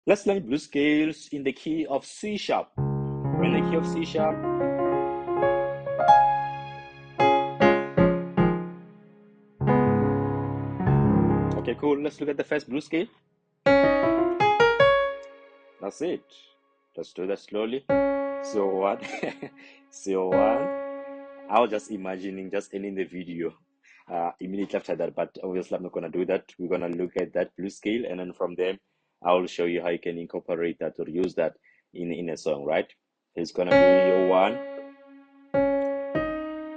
Let's learn blues scales in the key of C sharp. We're in the key of C sharp. Okay, cool. Let's look at the first blues scale. That's it. Let's do that slowly. So what? So one. I was just imagining just ending the video immediately after that, but obviously I'm not gonna do that. We're gonna look at that blues scale, and then from there I will show you how you can incorporate that or use that in a song, right? It's gonna be your 1,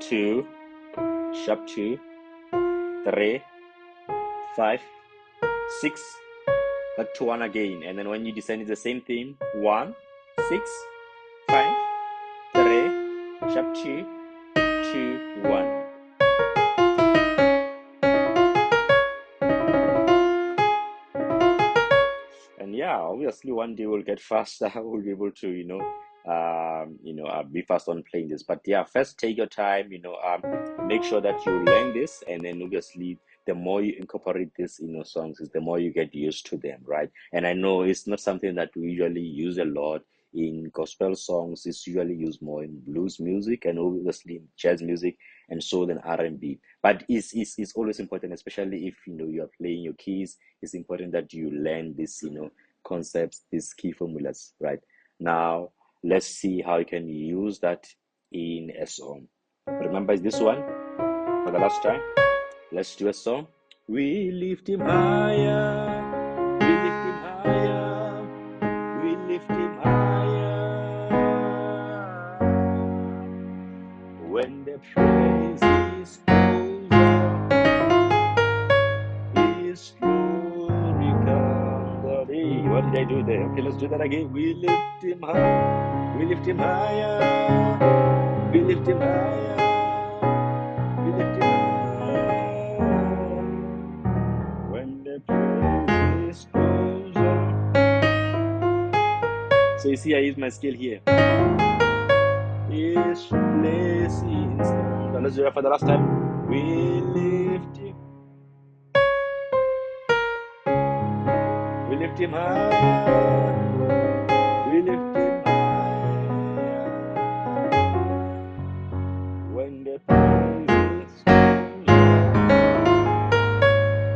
2, sharp 2, 3, 5, 6, back to 1 again, and then when you descend it's the same thing. 1, 6, 5, 3, sharp 2, 2, 1. And yeah, obviously one day we'll get faster. We'll be able to, be fast on playing this. But yeah, first take your time, make sure that you learn this, and then obviously the more you incorporate this in your songs, is the more you get used to them, right? And I know it's not something that we usually use a lot in gospel songs. It's usually used more in blues music and obviously in jazz music and soul and R&B. But it's always important, especially if you are playing your keys. It's important that you learn this concepts, these key formulas, right? Now let's see how you can use that in a song. Remember this one for the last time. Let's do a song. We lift him higher, we lift him higher, we lift him higher. When the praises goes up, His glory comes down. Hey, what did I do there? Okay, let's do that again. We lift him high, we lift him higher, we lift him higher, we lift him higher. When the praises goes up. So you see, I use my scale here. His blessings come down. Let's do that for the last time. We lift him. We lift him higher. We lift him higher. When the praises goes up,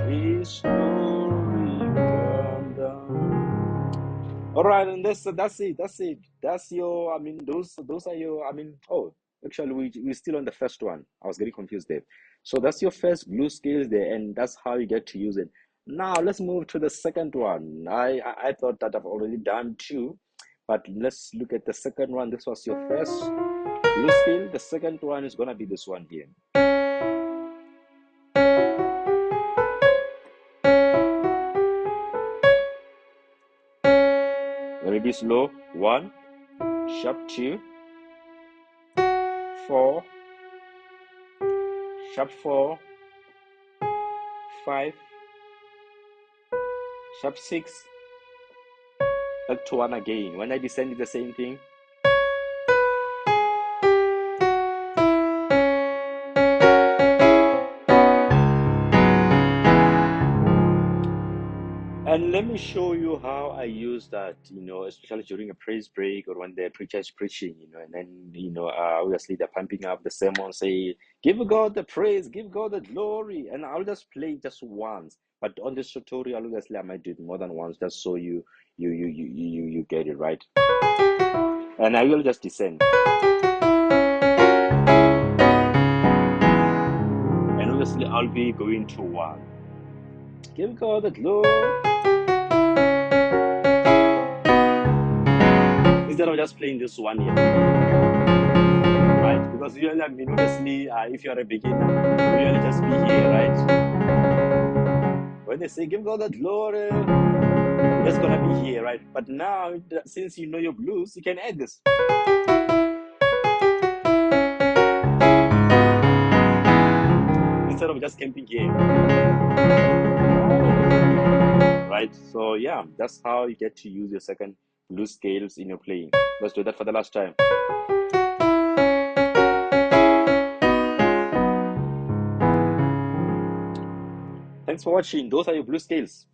His glory come down. All right, and that's it. That's your. Those are your. Oh, actually, we're still on the first one. I was getting confused there. So that's your first blues scales there, and that's how you get to use it. Now let's move to the second one. I thought that I've already done two, but let's look at the second one. This was your first blues scale. The second one is gonna be this one here. Let me be slow. 1, sharp 2, 4, sharp 4, 5, sharp 6, back to 1 again. When I descend, it's the same thing. And let me show you how I use that, especially during a praise break or when the preacher is preaching, and then, obviously they're pumping up the sermon, say, give God the praise, give God the glory. And I'll just play just once. But on this tutorial, obviously I might do it more than once just so you get it right. And I will just descend. And obviously I'll be going to 1. Give God the glory. Instead of just playing this one here, right? Because usually, obviously, if you're a beginner, you usually just be here, right? When they say give God the glory, you're just gonna be here, right? But now, since you know your blues, you can add this. Instead of just camping here, right? So yeah, that's how you get to use your second blues scales in your playing. Let's do that for the last time. Thanks for watching. Those are your blues scales.